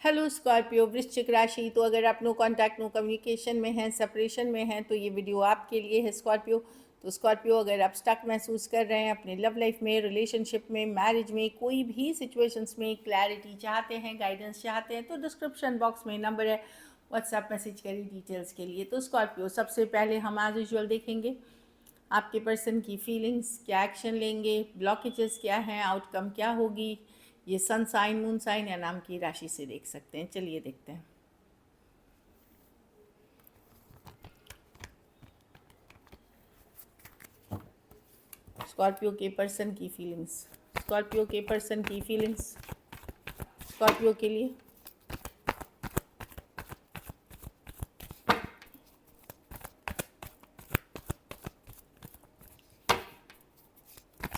Hello Scorpio, वृश्चिक राशि। तो अगर आप नो कांटेक्ट नो कम्युनिकेशन में हैं, सेपरेशन में हैं, तो ये वीडियो आपके लिए है स्कॉर्पियो। तो स्कॉर्पियो, अगर आप स्टक महसूस कर रहे हैं अपने लव लाइफ में, रिलेशनशिप में, मैरिज में, कोई भी सिचुएशंस में क्लैरिटी चाहते हैं, गाइडेंस चाहते हैं, तो डिस्क्रिप्शन बॉक्स में नंबर है, व्हाट्सएप मैसेज करिए डिटेल्स के लिए। तो स्कॉर्पियो, सबसे पहले हम आज यूजुअल देखेंगे आपके पर्सन की फीलिंग्स, क्या एक्शन लेंगे, ब्लॉकेजेस क्या हैं, आउटकम क्या होगी। ये सन साइन, मून साइन या नाम की राशि से देख सकते हैं। चलिए देखते हैं। स्कॉर्पियो के पर्सन की फीलिंग्स, स्कॉर्पियो के पर्सन की फीलिंग्स, स्कॉर्पियो के लिए।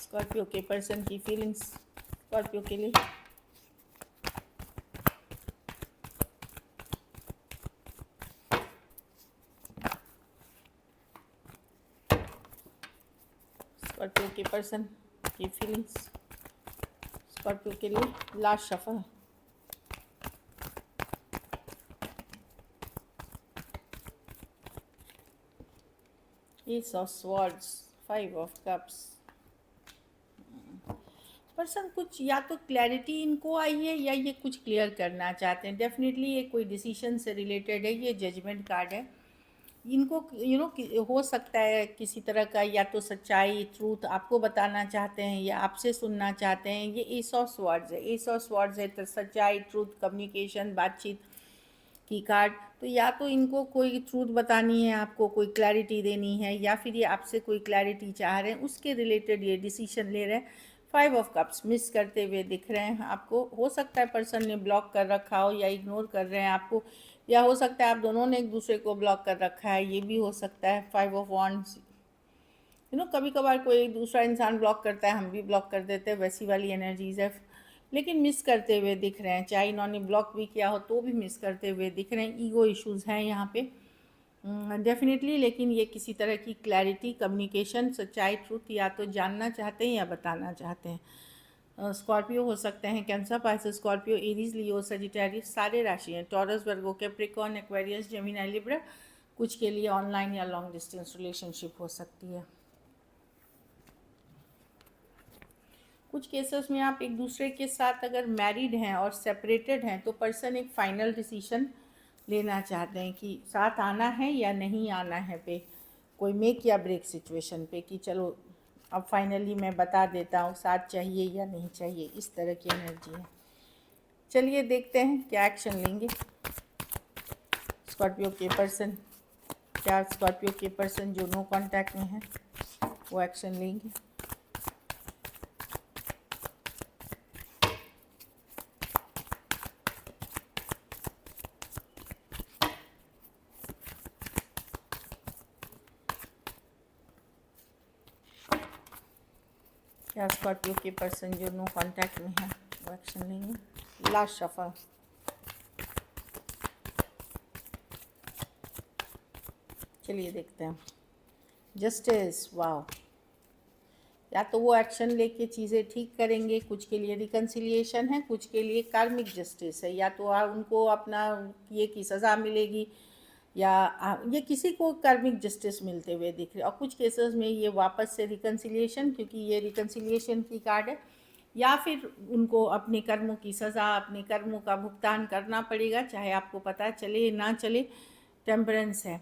स्कॉर्पियो के पर्सन की फीलिंग्स, स्कॉर्पियो के लिए। स्कॉर्पियो के पर्सन की फीलिंग्स, स्कॉर्पियो के लिए। Last shuffle. S of swords, 5 of cups. Person कुछ या तो क्लैरिटी इनको आई है या ये कुछ क्लियर करना चाहते हैं। डेफिनेटली ये कोई डिसीजन से रिलेटेड है। ये जजमेंट कार्ड है। इनको हो सकता है किसी तरह का या तो सच्चाई, ट्रूथ आपको बताना चाहते हैं या आपसे सुनना चाहते हैं। ये एस ऑफ स्वॉर्ड्स है। एस ऑफ स्वॉर्ड्स है तो सच्चाई, ट्रूथ, कम्युनिकेशन, बातचीत की कार्ड। तो या तो इनको कोई ट्रूथ बतानी है, आपको कोई क्लैरिटी देनी है, या फिर ये आपसे कोई क्लैरिटी चाह रहे हैं, उसके रिलेटेड ये डिसीजन ले रहे हैं। 5 ऑफ कप्स मिस करते हुए दिख रहे हैं आपको। हो सकता है पर्सन ने ब्लॉक कर रखा हो या इग्नोर कर रहे हैं आपको, या हो सकता है आप दोनों ने एक दूसरे को ब्लॉक कर रखा है, ये भी हो सकता है। 5 ऑफ वॉन्ड्स, कभी कभार कोई दूसरा इंसान ब्लॉक करता है, हम भी ब्लॉक कर देते हैं, वैसी वाली एनर्जीज है। लेकिन मिस करते हुए दिख रहे हैं, चाहे इन्होंने ब्लॉक भी किया हो तो भी मिस करते हुए दिख रहे हैं। ईगो इश्यूज हैं यहाँ पे डेफिनेटली। लेकिन ये किसी तरह की क्लैरिटी, कम्युनिकेशन, सच्चाई, ट्रूथ या तो जानना चाहते हैं या बताना चाहते हैं। स्कॉर्पियो हो सकते हैं cancer, Pisces, Scorpio, Aries, Leo, Sagittarius, सारे राशि हैं। Taurus, Virgo, Capricorn, Aquarius, Gemini, Libra. कुछ के लिए ऑनलाइन या लॉन्ग डिस्टेंस रिलेशनशिप हो सकती है। कुछ केसेस में आप एक दूसरे के साथ अगर मैरिड हैं और सेपरेटेड हैं तो पर्सन एक फाइनल डिसीजन लेना चाहते हैं कि साथ आना है या नहीं आना है, पे कोई मेक या ब्रेक सिचुएशन पे, कि चलो अब फाइनली मैं बता देता हूँ साथ चाहिए या नहीं चाहिए। इस तरह की एनर्जी है। चलिए देखते हैं क्या एक्शन लेंगे स्कॉर्पियो के पर्सन। क्या स्कॉर्पियो के पर्सन जो नो कांटेक्ट में है वो एक्शन लेंगे। क्या स्कॉर्पियो के पर्सन जो नो कांटेक्ट में है वो एक्शन लेंगे। Last shuffle. चलिए देखते हैं। Justice, wow. या तो वो एक्शन लेके चीज़ें ठीक करेंगे, कुछ के लिए रिकन्सिलिएशन है, कुछ के लिए कार्मिक जस्टिस है। या तो उनको अपना ये की सज़ा मिलेगी, या ये किसी को कार्मिक जस्टिस मिलते हुए दिख रहे। और कुछ केसेस में ये वापस से रिकन्सिलिएशन, क्योंकि ये रिकन्सिलिएशन की कार्ड है, या फिर उनको अपने कर्मों की सज़ा, अपने कर्मों का भुगतान करना पड़ेगा, चाहे आपको पता चले ना चले। टेम्परेंस है।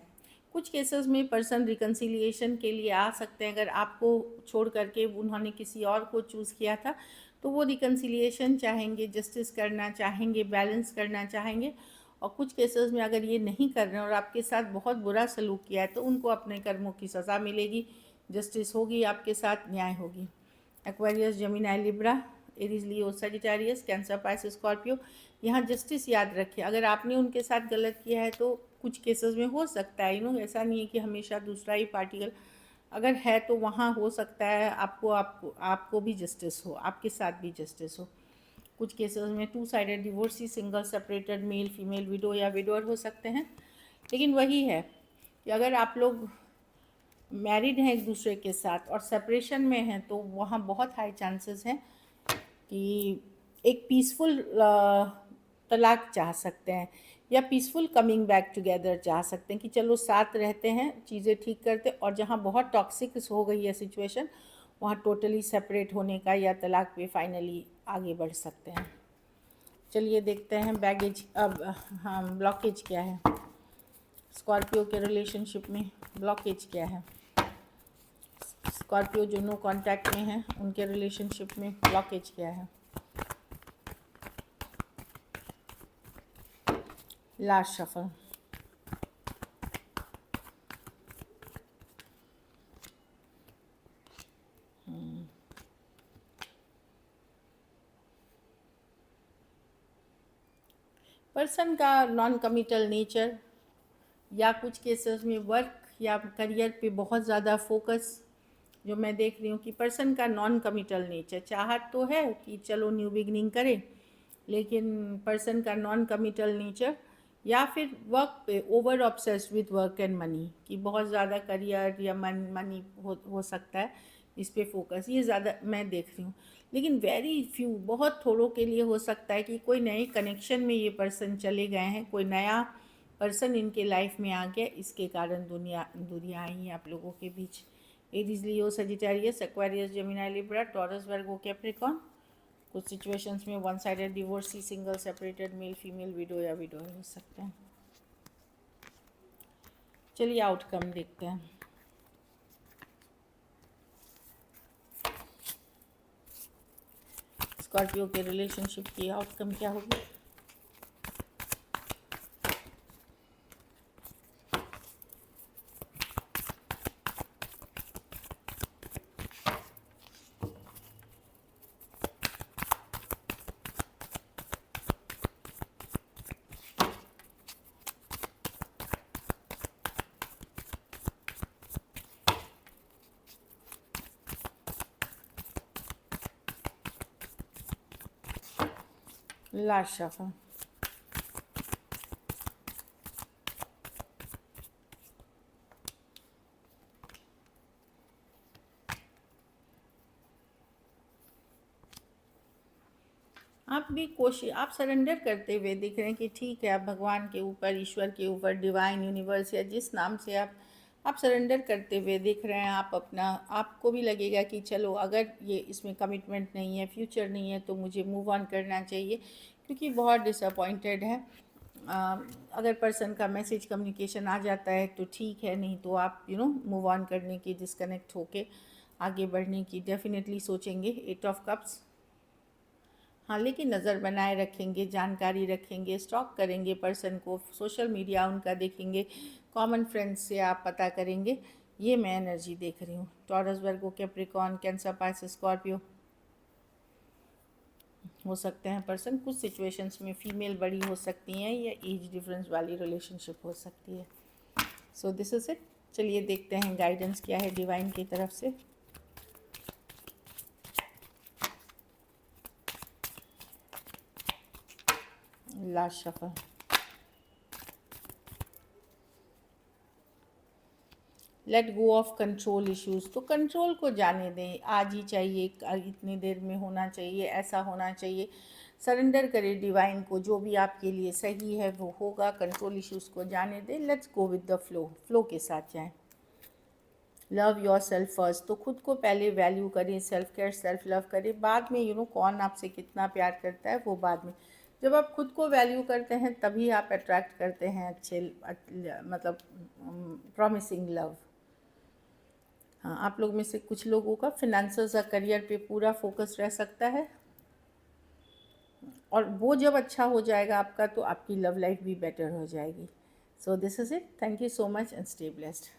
कुछ केसेस में पर्सन रिकन्सिलिएशन के लिए आ सकते हैं। अगर आपको छोड़ करके उन्होंने किसी और को चूज़ किया था तो वो रिकन्सिलिएशन चाहेंगे, जस्टिस करना चाहेंगे, बैलेंस करना चाहेंगे। और कुछ केसेस में अगर ये नहीं कर रहे हैं और आपके साथ बहुत बुरा सलूक किया है तो उनको अपने कर्मों की सज़ा मिलेगी, जस्टिस होगी, आपके साथ न्याय होगी। Aquarius, Gemini, Libra, Aries, Leo, Sagittarius, cancer, Pisces, Scorpio. यहाँ जस्टिस याद रखिए। अगर आपने उनके साथ गलत किया है तो कुछ केसेस में हो सकता है, ऐसा नहीं है कि हमेशा दूसरा ही पार्टिकल अगर है तो वहाँ हो सकता है आपको भी जस्टिस हो, आपके साथ भी जस्टिस हो। कुछ केसेस में 2 sided divorcee, single, separated, male female, widow या विडोअर हो सकते हैं। लेकिन वही है कि अगर आप लोग मैरिड हैं एक दूसरे के साथ और सेपरेशन में हैं तो वहाँ बहुत हाई चांसेस हैं कि एक पीसफुल तलाक चाह सकते हैं, या पीसफुल कमिंग बैक टुगेदर चाह सकते हैं कि चलो साथ रहते हैं, चीज़ें ठीक करते, और जहाँ बहुत टॉक्सिक हो गई है सिचुएशन वहाँ टोटली सेपरेट होने का या तलाक पे फाइनली आगे बढ़ सकते हैं। चलिए देखते हैं बैगेज, अब हाँ ब्लॉकेज क्या है स्कॉर्पियो के रिलेशनशिप में, ब्लॉकेज क्या है स्कॉर्पियो जो नो कांटेक्ट में है उनके रिलेशनशिप में ब्लॉकेज क्या है। लास्ट शफल, पर्सन का नॉन कमिटल नेचर, या कुछ केसेस में वर्क या करियर पे बहुत ज़्यादा फोकस, जो मैं देख रही हूँ कि पर्सन का नॉन कमिटल नेचर, चाहत तो है कि चलो न्यू बिगनिंग करें, लेकिन पर्सन का नॉन कमिटल नेचर, या फिर वर्क पे over obsessed with work and money, कि बहुत ज़्यादा करियर या मनी हो सकता है इस पे फोकस, ये ज़्यादा मैं देख रही हूँ। लेकिन वेरी फ्यू, बहुत थोड़ों के लिए हो सकता है कि कोई नए कनेक्शन में ये पर्सन चले गए हैं, कोई नया पर्सन इनके लाइफ में आ गया, इसके कारण दूरियाँ आई हैं आप लोगों के बीच। Aries, Leo, Sagittarius, Aquarius, Gemini, Libra, Taurus, Virgo, Capricorn. कुछ सिचुएशंस में one sided divorcee, single, separated, male female, widow या विडो हो सकते हैं। चलिए आउटकम देखते हैं। स्कॉर्पियो के रिलेशनशिप की आउटकम क्या होगी। लास्ट शफल, आप भी कोशिश, आप सरेंडर करते हुए दिख रहे हैं कि ठीक है, आप भगवान के ऊपर, ईश्वर के ऊपर, डिवाइन यूनिवर्स या जिस नाम से आप सरेंडर करते हुए दिख रहे हैं। आप अपना, आपको भी लगेगा कि चलो अगर ये इसमें कमिटमेंट नहीं है, फ्यूचर नहीं है, तो मुझे मूव ऑन करना चाहिए, क्योंकि बहुत डिसअपॉइंटेड है। अगर पर्सन का मैसेज कम्युनिकेशन आ जाता है तो ठीक है, नहीं तो आप मूव ऑन करने की, डिस्कनेक्ट होके आगे बढ़ने की डेफिनेटली सोचेंगे। 8 ऑफ कप्स, हाँ, लेकिन नज़र बनाए रखेंगे, जानकारी रखेंगे, स्टॉक करेंगे पर्सन को, सोशल मीडिया उनका देखेंगे, कॉमन फ्रेंड्स से आप पता करेंगे, ये मैं एनर्जी देख रही हूँ। Taurus, Virgo, Capricorn, cancer, Pisces, Scorpio हो सकते हैं पर्सन। कुछ सिचुएशंस में फीमेल बड़ी हो सकती हैं या एज डिफरेंस वाली रिलेशनशिप हो सकती है। So this is it. चलिए देखते हैं गाइडेंस क्या है डिवाइन की तरफ से। Last shuffle, let go of control issues, तो कंट्रोल को जाने दें, आज ही चाहिए, इतनी देर में होना चाहिए, ऐसा होना चाहिए। सरेंडर करें डिवाइन को, जो भी आपके लिए सही है वो होगा। कंट्रोल इश्यूज़ को जाने दें, let's go with the flow, flow के साथ जाएं। लव योर सेल्फ फर्स्ट, तो खुद को पहले वैल्यू करें, सेल्फ केयर, सेल्फ लव करें, बाद में कौन आपसे कितना प्यार करता है वो बाद में। जब आप खुद को वैल्यू करते हैं तभी आप अट्रैक्ट करते हैं अच्छे, मतलब प्रॉमिसिंग लव। हाँ, आप लोग में से कुछ लोगों का फिनेंसेस या करियर पे पूरा फोकस रह सकता है, और वो जब अच्छा हो जाएगा आपका तो आपकी लव लाइफ भी बेटर हो जाएगी। So this is it, thank you so much and stay blessed.